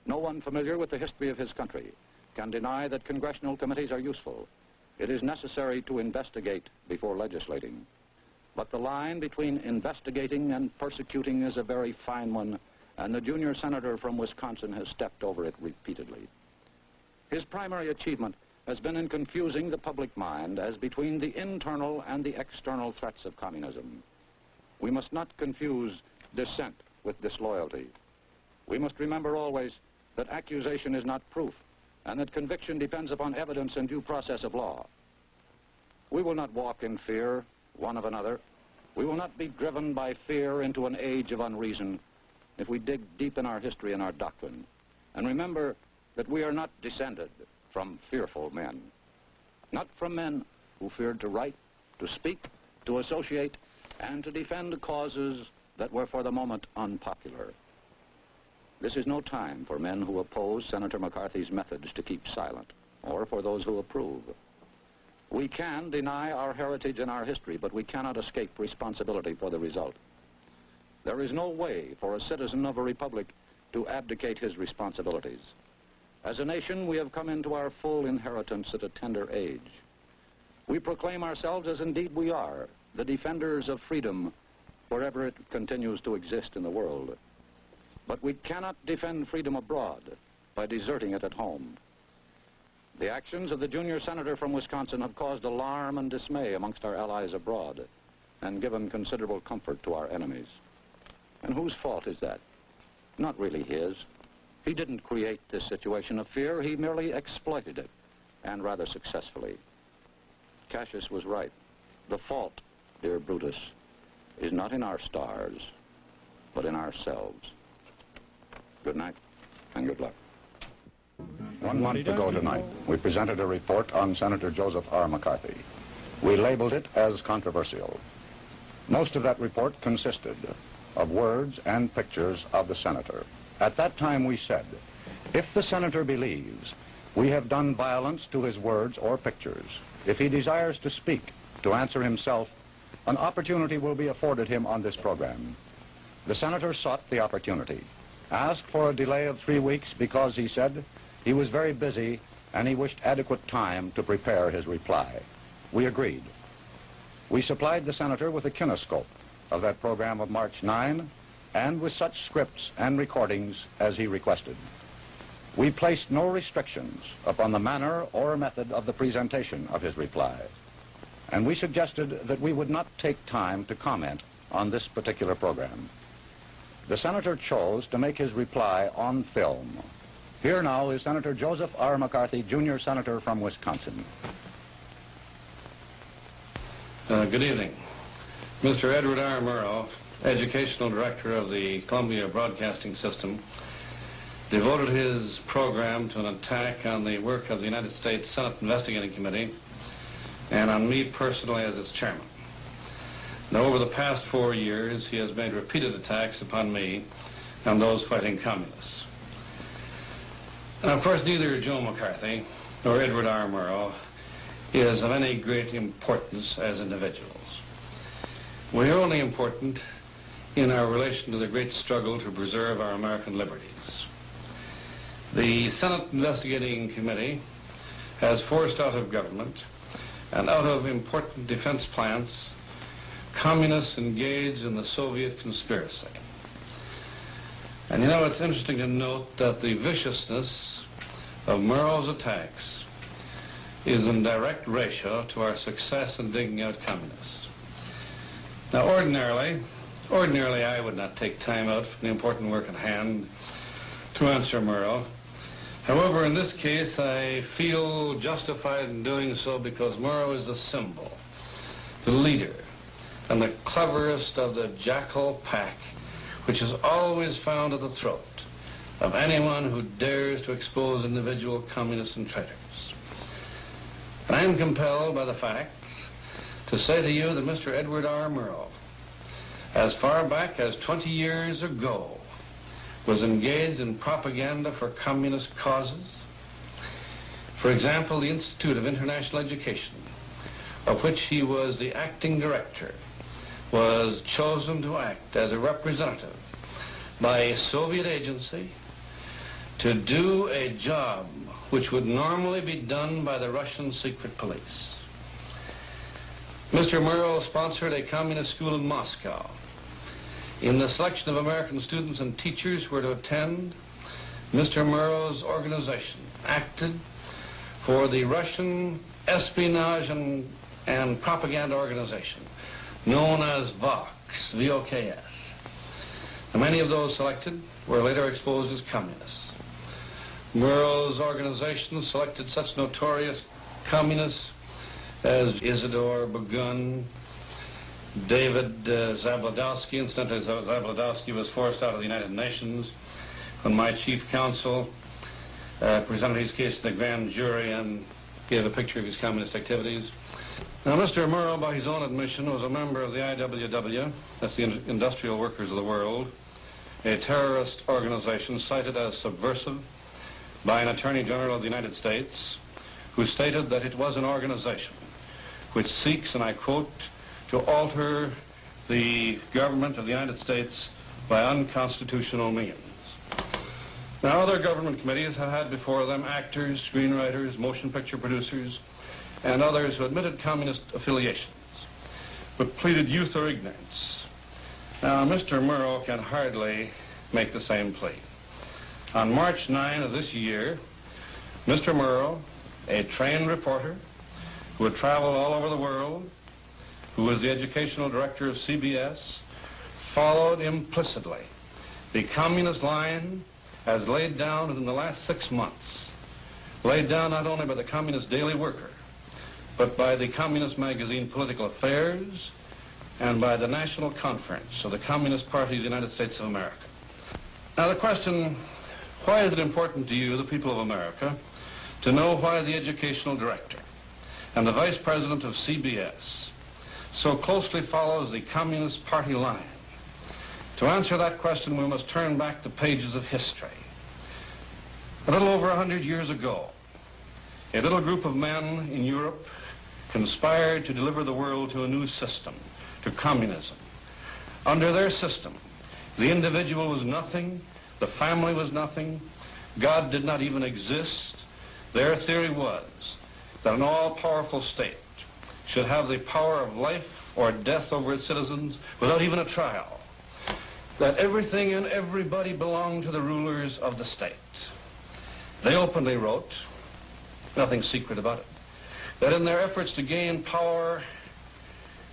No one familiar with the history of his country can deny that congressional committees are useful. It is necessary to investigate before legislating. But the line between investigating and persecuting is a very fine one, and the junior senator from Wisconsin has stepped over it repeatedly. His primary achievement has been in confusing the public mind as between the internal and the external threats of communism. We must not confuse dissent with disloyalty. We must remember always that accusation is not proof, and that conviction depends upon evidence and due process of law. We will not walk in fear one of another. We will not be driven by fear into an age of unreason if we dig deep in our history and our doctrine, and remember that we are not descended from fearful men, not from men who feared to write, to speak, to associate, and to defend causes that were for the moment unpopular. This is no time for men who oppose Senator McCarthy's methods to keep silent, or for those who approve. We can deny our heritage and our history, but we cannot escape responsibility for the result. There is no way for a citizen of a republic to abdicate his responsibilities. As a nation, we have come into our full inheritance at a tender age. We proclaim ourselves, as indeed we are, the defenders of freedom wherever it continues to exist in the world. But we cannot defend freedom abroad by deserting it at home. The actions of the junior senator from Wisconsin have caused alarm and dismay amongst our allies abroad and given considerable comfort to our enemies. And whose fault is that? Not really his. He didn't create this situation of fear. He merely exploited it, and rather successfully. Cassius was right. The fault, dear Brutus, is not in our stars, but in ourselves. Good night, and good luck. 1 month ago tonight, we presented a report on Senator Joseph R. McCarthy. We labeled it as controversial. Most of that report consisted of words and pictures of the senator. At that time we said, if the senator believes we have done violence to his words or pictures, if he desires to speak, to answer himself, an opportunity will be afforded him on this program. The senator sought the opportunity, asked for a delay of 3 weeks because, he said, he was very busy and he wished adequate time to prepare his reply. We agreed. We supplied the senator with a kinescope of that program of March 9 and with such scripts and recordings as he requested. We placed no restrictions upon the manner or method of the presentation of his reply, and we suggested that we would not take time to comment on this particular program. The senator chose to make his reply on film. Here now is Senator Joseph R. McCarthy, junior senator from Wisconsin. Good evening. Mr. Edward R. Murrow, educational director of the Columbia Broadcasting System, devoted his program to an attack on the work of the United States Senate Investigating Committee and on me personally as its chairman. Now, over the past 4 years, he has made repeated attacks upon me and those fighting communists. And of course, neither Joe McCarthy nor Edward R. Murrow is of any great importance as individuals. We are only important in our relation to the great struggle to preserve our American liberties. The Senate Investigating Committee has forced out of government and out of important defense plants communists engaged in the Soviet conspiracy. And you know, it's interesting to note that the viciousness of Murrow's attacks is in direct ratio to our success in digging out communists. Now, ordinarily I would not take time out from the important work at hand to answer Murrow. However, in this case, I feel justified in doing so because Murrow is the symbol, the leader, and the cleverest of the jackal pack, which is always found at the throat of anyone who dares to expose individual communists and traitors. And I am compelled by the facts to say to you that Mr. Edward R. Murrow, as far back as 20 years ago, was engaged in propaganda for communist causes. For example, the Institute of International Education, of which he was the acting director, was chosen to act as a representative by a Soviet agency to do a job which would normally be done by the Russian secret police. Mr. Murrow sponsored a communist school in Moscow. In the selection of American students and teachers who were to attend, Mr. Murrow's organization acted for the Russian espionage and propaganda organization known as VOKS, V-O-K-S. And many of those selected were later exposed as communists. Murrow's organization selected such notorious communists as Isidore Begun, David Zabludowski. Incidentally, Zabludowski was forced out of the United Nations when my chief counsel presented his case to the grand jury and gave a picture of his communist activities. Now, Mr. Murrow, by his own admission, was a member of the IWW, that's the Industrial Workers of the World, a terrorist organization cited as subversive by an Attorney General of the United States, who stated that it was an organization which seeks, and I quote, to alter the government of the United States by unconstitutional means. Now, other government committees have had before them actors, screenwriters, motion picture producers, and others who admitted communist affiliations, but pleaded youth or ignorance. Now, Mr. Murrow can hardly make the same plea. On March 9 of this year, Mr. Murrow, a trained reporter who had traveled all over the world, who was the educational director of CBS, followed implicitly the communist line as laid down within the last 6 months, laid down not only by the Communist Daily Worker, but by the communist magazine Political Affairs and by the National Conference of the Communist Party of the United States of America. Now, the question, why is it important to you, the people of America, to know why the educational director and the vice president of CBS so closely follows the Communist Party line? To answer that question, we must turn back the pages of history. A little over 100 years ago, a little group of men in Europe conspired to deliver the world to a new system, to communism. Under their system, the individual was nothing, the family was nothing, God did not even exist. Their theory was that an all-powerful state should have the power of life or death over its citizens without even a trial, that everything and everybody belonged to the rulers of the state. They openly wrote, nothing secret about it, that in their efforts to gain power,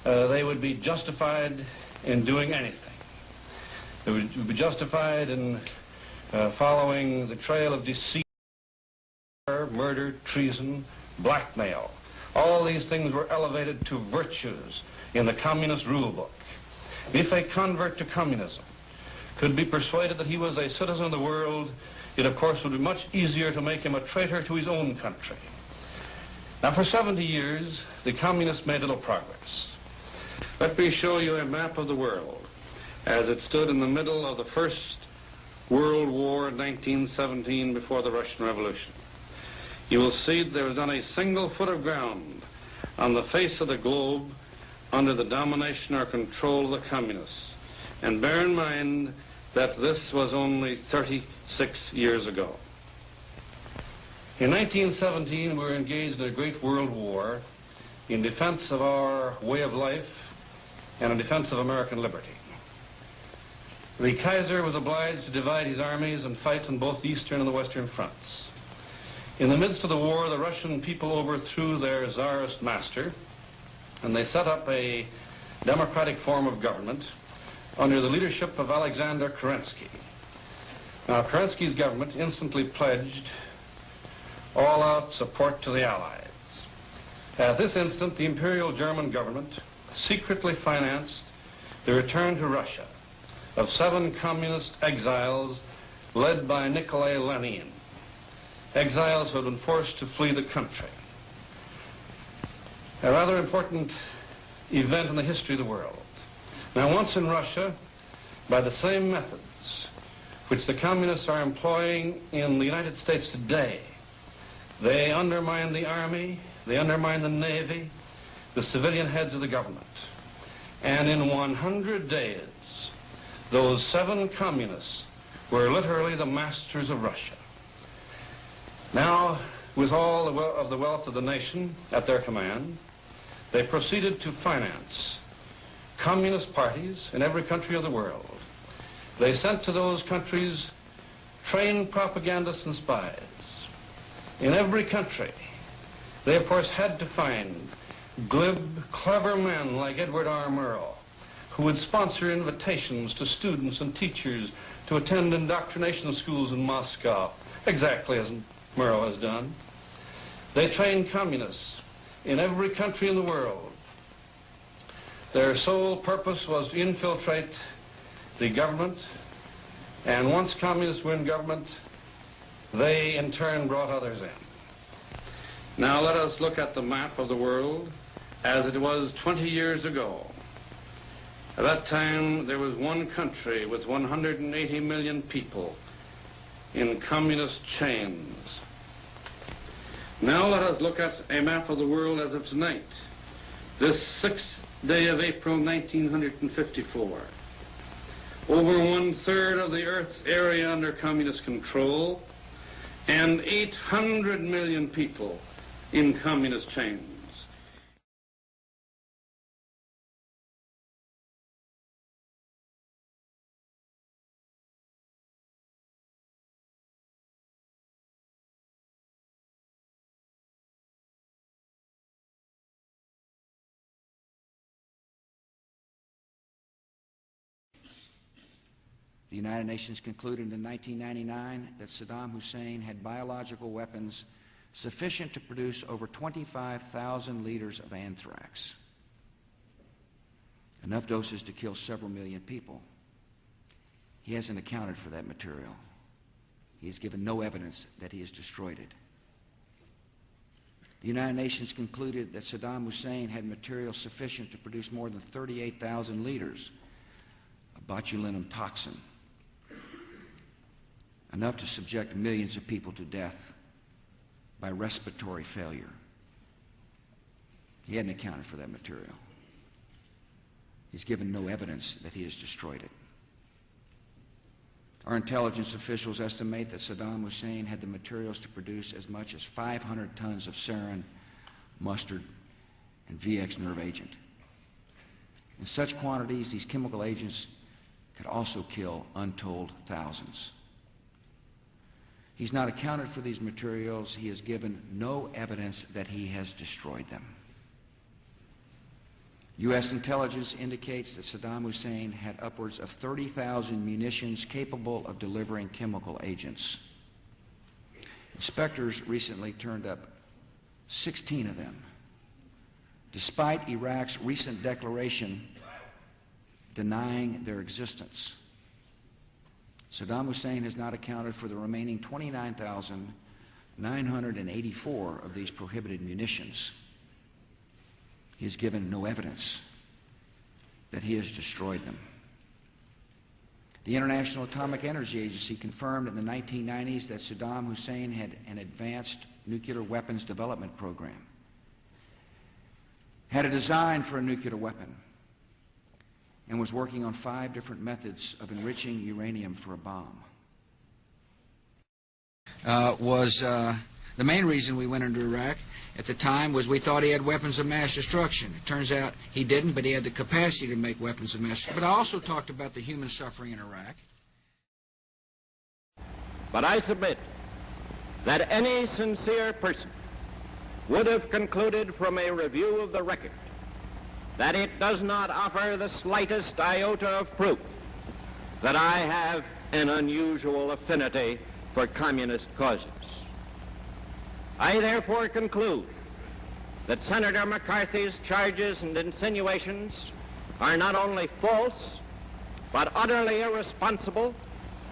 they would be justified in doing anything. They would be justified in following the trail of deceit, murder, treason, blackmail. All these things were elevated to virtues in the communist rule book. If a convert to communism could be persuaded that he was a citizen of the world, it of course would be much easier to make him a traitor to his own country. Now, for 70 years, the communists made little progress. Let me show you a map of the world as it stood in the middle of the First World War in 1917 before the Russian Revolution. You will see that there was not a single foot of ground on the face of the globe under the domination or control of the communists. And bear in mind that this was only 36 years ago. In 1917, we were engaged in a great world war in defense of our way of life and in defense of American liberty. The Kaiser was obliged to divide his armies and fight on both the eastern and the western fronts. In the midst of the war, the Russian people overthrew their czarist master, and they set up a democratic form of government under the leadership of Alexander Kerensky. Now, Kerensky's government instantly pledged all-out support to the Allies. At this instant, the Imperial German government secretly financed the return to Russia of 7 communist exiles led by Nikolai Lenin, exiles who had been forced to flee the country. A rather important event in the history of the world. Now, once in Russia, by the same methods which the communists are employing in the United States today, they undermine the army, they undermine the navy, the civilian heads of the government. And in 100 days, those 7 communists were literally the masters of Russia. Now, with all of the wealth of the nation at their command, they proceeded to finance communist parties in every country of the world. They sent to those countries trained propagandists and spies. In every country, they of course had to find glib, clever men like Edward R. Murrow, who would sponsor invitations to students and teachers to attend indoctrination schools in Moscow, exactly as Murrow has done. They trained communists in every country in the world. Their sole purpose was to infiltrate the government, and once communists were in government, they in turn brought others in. Now let us look at the map of the world as it was 20 years ago. At that time, there was one country with 180 million people in communist chains. Now let us look at a map of the world as of tonight, this 6th day of April, 1954. Over 1/3 of the Earth's area under communist control, and 800 million people in communist chains. The United Nations concluded in 1999 that Saddam Hussein had biological weapons sufficient to produce over 25,000 liters of anthrax, enough doses to kill several million people. He hasn't accounted for that material. He has given no evidence that he has destroyed it. The United Nations concluded that Saddam Hussein had material sufficient to produce more than 38,000 liters of botulinum toxin, enough to subject millions of people to death by respiratory failure. He hadn't accounted for that material. He's given no evidence that he has destroyed it. Our intelligence officials estimate that Saddam Hussein had the materials to produce as much as 500 tons of sarin, mustard, and VX nerve agent. In such quantities, these chemical agents could also kill untold thousands. He's not accounted for these materials. He has given no evidence that he has destroyed them. U.S. intelligence indicates that Saddam Hussein had upwards of 30,000 munitions capable of delivering chemical agents. Inspectors recently turned up 16 of them, despite Iraq's recent declaration denying their existence. Saddam Hussein has not accounted for the remaining 29,984 of these prohibited munitions. He has given no evidence that he has destroyed them. The International Atomic Energy Agency confirmed in the 1990s that Saddam Hussein had an advanced nuclear weapons development program, had a design for a nuclear weapon, and was working on 5 different methods of enriching uranium for a bomb. The main reason we went into Iraq at the time was we thought he had weapons of mass destruction. It turns out he didn't, but he had the capacity to make weapons of mass destruction. But I also talked about the human suffering in Iraq. But I submit that any sincere person would have concluded from a review of the record that it does not offer the slightest iota of proof that I have an unusual affinity for communist causes. I therefore conclude that Senator McCarthy's charges and insinuations are not only false, but utterly irresponsible,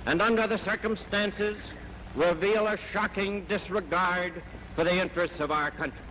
and under the circumstances reveal a shocking disregard for the interests of our country.